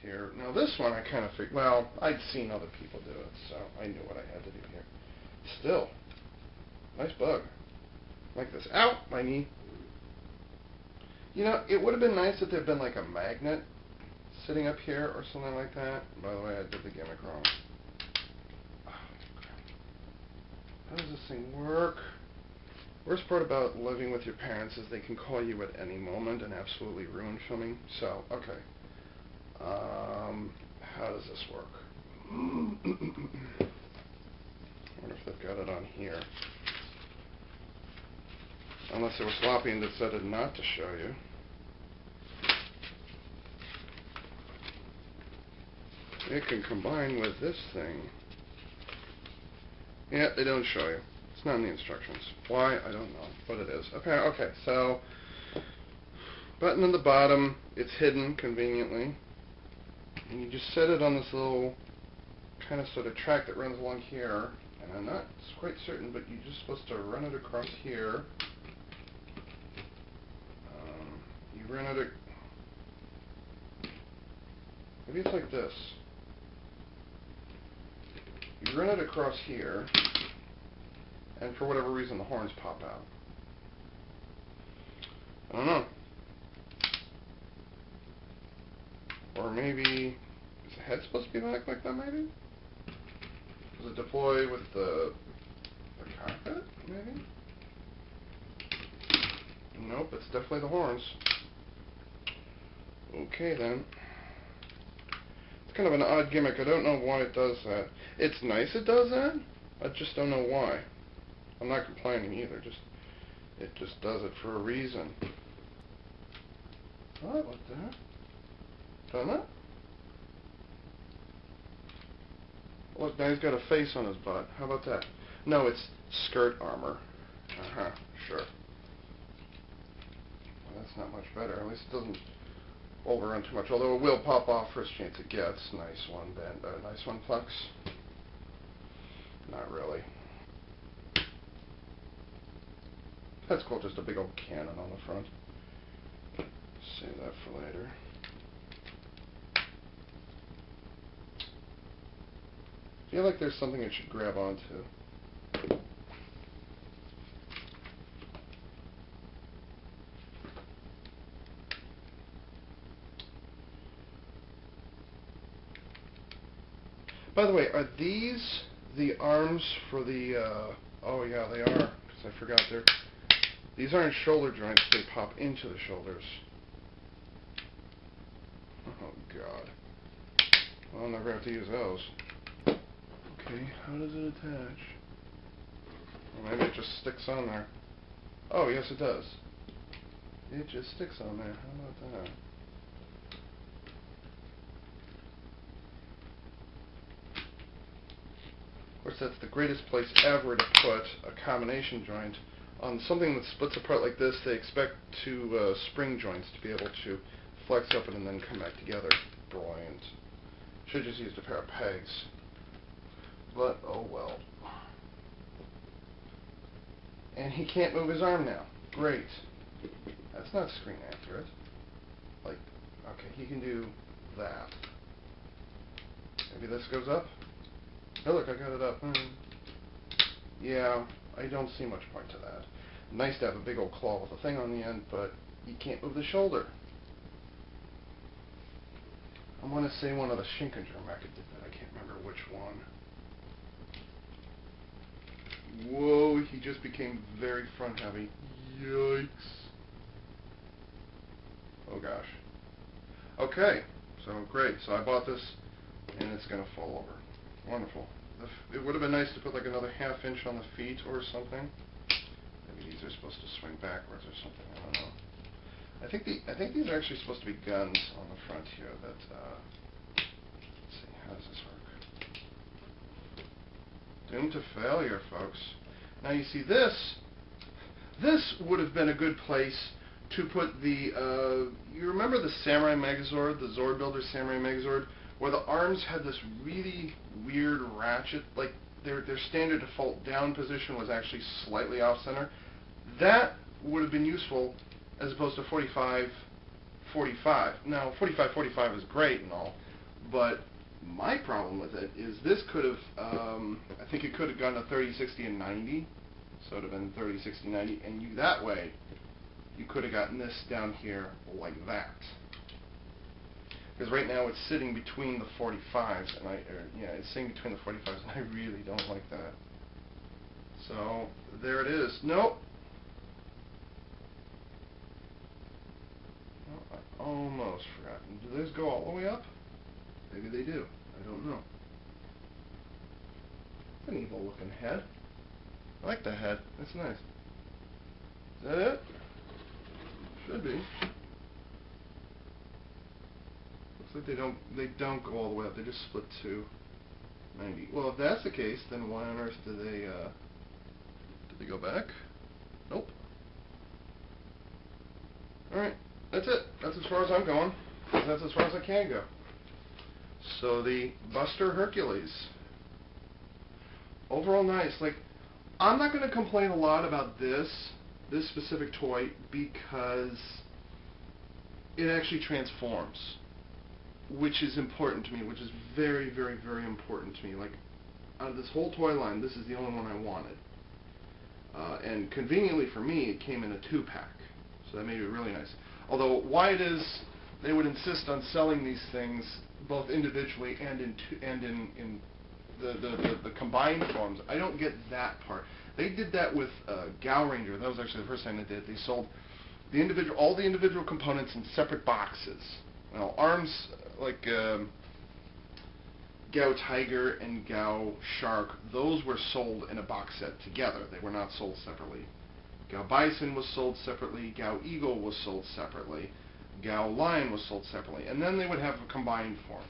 here. Now this one I kind of figured, well, I'd seen other people do it, so I knew what I had to do here. Still, nice bug. Like this. Ow! My knee. You know, it would have been nice if there had been like a magnet sitting up here or something like that. By the way, I did the gimmick wrong. How does this thing work? Worst part about living with your parents is they can call you at any moment and absolutely ruin filming. So, okay. How does this work? I wonder if they've got it on here. Unless they were sloppy and decided not to show you. It can combine with this thing. Yeah, they don't show you. It's not in the instructions. Why? I don't know, but it is. Okay, so button in the bottom, it's hidden conveniently. And you just set it on this little kind of sort of track that runs along here. And I'm not quite certain, but you're just supposed to run it across here. You run it... Maybe it's like this. You run it across here, and for whatever reason the horns pop out. I don't know. Or maybe, is the head supposed to be back like that maybe? Does it deploy with the cockpit, maybe? Nope, it's definitely the horns. Okay then. It's kind of an odd gimmick. I don't know why it does that. It's nice it does that. I just don't know why. I'm not complaining either. It just does it for a reason. What the heck? Done that? Look, now he's got a face on his butt. How about that? No, it's skirt armor. Sure. Well, that's not much better. At least it doesn't overrun too much. Although it will pop off first chance it gets. Nice one, Ben. Nice one, Plex. Not really. That's cool. Just a big old cannon on the front. Save that for later. I feel like there's something it should grab onto. By the way, are these the arms for the, oh yeah, they are, because I forgot these aren't shoulder joints, they pop into the shoulders. Oh god. Well, I'll never have to use those. Okay, how does it attach? Well, maybe it just sticks on there. Oh, yes it does. It just sticks on there. How about that? Of course, that's the greatest place ever to put a combination joint. On something that splits apart like this, they expect spring joints to be able to flex up and then come back together. Brilliant. Should have just used a pair of pegs. But, oh well. And he can't move his arm now. Great. That's not screen accurate. Like, okay, he can do that. Maybe this goes up? Oh, look, I got it up. Yeah, I don't see much point to that. Nice to have a big old claw with a thing on the end, but you can't move the shoulder. I want to say one of the Shinkenger mecha did that. I can't remember which one. Whoa, he just became very front heavy. Yikes. Oh gosh. Okay, so great. So I bought this, and it's going to fall over. Wonderful. It would have been nice to put like another ½ inch on the feet or something. Maybe these are supposed to swing backwards or something. I don't know. I think these are actually supposed to be guns on the front here. That let's see, how does this work? Doomed to failure, folks. Now you see this. This would have been a good place to put the. You remember the Samurai Megazord, the Zord Builder Samurai Megazord, where the arms had this really weird ratchet, like their standard default down position was actually slightly off center. That would have been useful as opposed to 45-45. Now 45-45 is great and all, But my problem with it is this could have, I think it could have gone to 30, 60, and 90. So it would have been 30, 60, 90, and you that way, you could have gotten this down here like that. Because right now it's sitting between the 45s, and it's sitting between the 45s, and I really don't like that. So there it is. Nope. Oh, I almost forgot. Do those go all the way up? Maybe they do. I don't know. It's an evil looking head. I like the head. That's nice. Is that it? Should be. Looks like they don't go all the way up. They just split to 90. Well, if that's the case, then why on earth do they go back? Nope. All right. That's it. That's as far as I'm going. That's as far as I can go. So the Buster Hercules. Overall nice. Like, I'm not going to complain a lot about this specific toy because it actually transforms, which is important to me, which is very, very, very important to me. Like, out of this whole toy line, this is the only one I wanted. And conveniently for me, it came in a 2-pack, so that made it really nice. Although, why it is they would insist on selling these things both individually and in the combined forms, I don't get that part. They did that with Gal Ranger. That was actually the first time they did it. They sold all the individual components in separate boxes. Well, arms like Gao Tiger and Gao Shark, those were sold in a box set together. They were not sold separately. Gao Bison was sold separately. Gao Eagle was sold separately. Gao Lion was sold separately. And then they would have a combined form.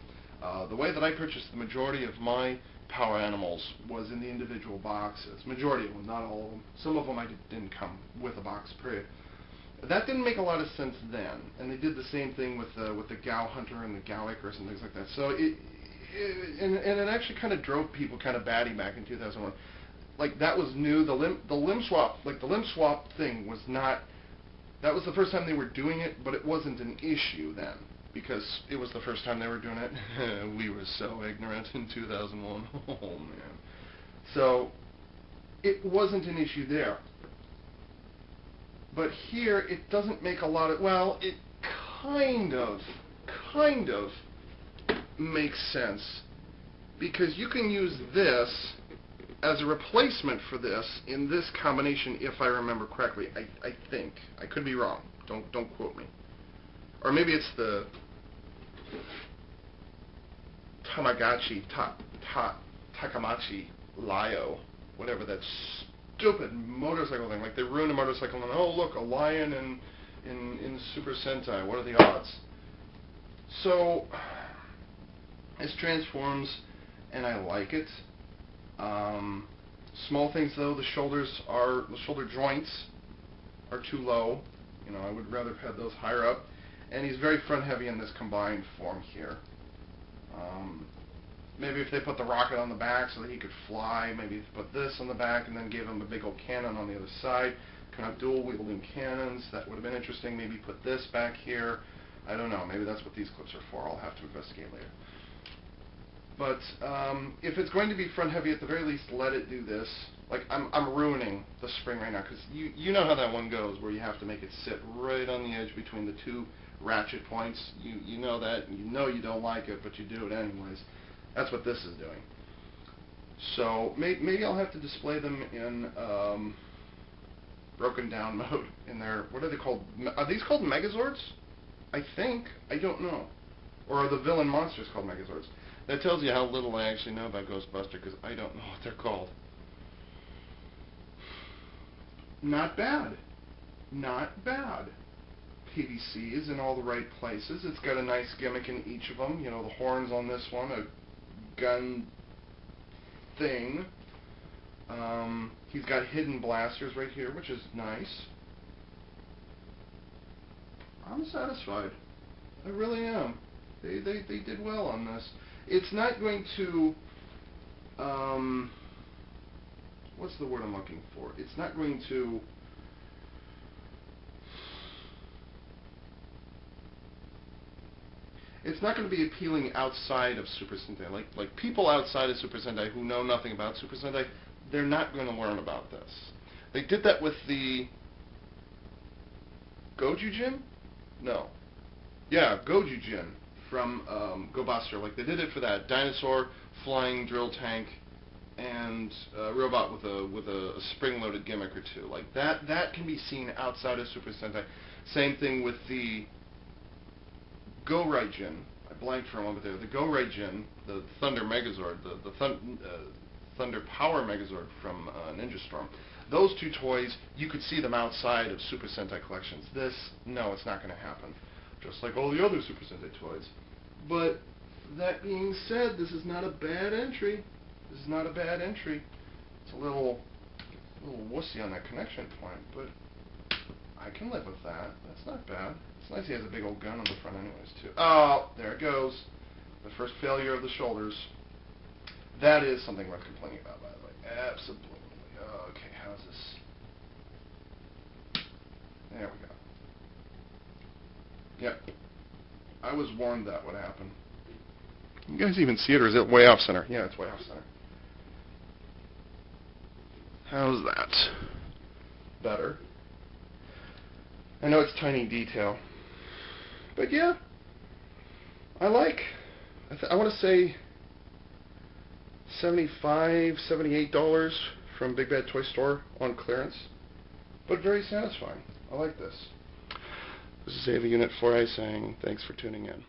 The way that I purchased the majority of my power animals was in the individual boxes. Majority of them, not all of them. Some of them didn't come with a box, period. That didn't make a lot of sense then, and they did the same thing with the Gao Hunter and the Gao Icarus and things like that. So it actually kind of drove people kind of batty back in 2001. Like, that was new. The limb swap, like the limb swap thing was not. That was the first time they were doing it, but it wasn't an issue then because it was the first time they were doing it. We were so ignorant in 2001. Oh man. So it wasn't an issue there. But here, it doesn't make a lot of, well, it kind of makes sense, because you can use this as a replacement for this in this combination, if I remember correctly. I think. I could be wrong. Don't quote me. Or maybe it's the Takamachi Lyo, whatever that stupid motorcycle thing. Like, they ruined a motorcycle and, oh look, a lion in Super Sentai. What are the odds? So this transforms, and I like it. Small things though. The shoulder joints are too low. You know, I would rather have had those higher up. And he's very front heavy in this combined form here. Maybe if they put the rocket on the back so that he could fly, maybe put this on the back and then give him a big old cannon on the other side, kind of dual wielding cannons, that would have been interesting. Maybe put this back here. I don't know, maybe that's what these clips are for. I'll have to investigate later. But if it's going to be front heavy, at the very least, let it do this. Like, I'm ruining the spring right now, because you know how that one goes, where you have to make it sit right on the edge between the two ratchet points. You know that, and you know you don't like it, but you do it anyways. That's what this is doing. So maybe I'll have to display them in broken down mode in their, what are they called? Are these called Megazords? I think. I don't know. Or are the villain monsters called Megazords? That tells you how little I actually know about Ghostbuster, because I don't know what they're called. Not bad. Not bad. PVC is in all the right places. It's got a nice gimmick in each of them. You know, the horns on this one, a gun thing. He's got hidden blasters right here, which is nice. I'm satisfied. I really am. They did well on this. It's not going to, what's the word I'm looking for? It's not going to, it's not going to be appealing outside of Super Sentai. Like people outside of Super Sentai who know nothing about Super Sentai, they're not going to learn about this. They did that with the Gojujin? No. Yeah, Gojujin from Go Buster. Like they did it for that dinosaur, flying drill tank, and robot with a spring-loaded gimmick or two. Like that can be seen outside of Super Sentai. Same thing with the Go Raijin. I blanked for a moment there. The Go Raijin, the Thunder Megazord, the Thunder Power Megazord from Ninja Storm. Those two toys, you could see them outside of Super Sentai collections. This, no, it's not going to happen. Just like all the other Super Sentai toys. But that being said, this is not a bad entry. This is not a bad entry. It's a little wussy on that connection point, but I can live with that. That's not bad. It's nice he has a big old gun on the front anyways, too. Oh, there it goes. The first failure of the shoulders. That is something worth complaining about, by the way. Absolutely. Okay, how's this? There we go. Yep. I was warned that would happen. You guys even see it, or is it way off center? Yeah, it's way off center. How's that? Better. I know it's tiny detail. But yeah, I want to say $75, $78 from Big Bad Toy Store on clearance. But very satisfying. I like this. This is Ava Unit 4A saying thanks for tuning in.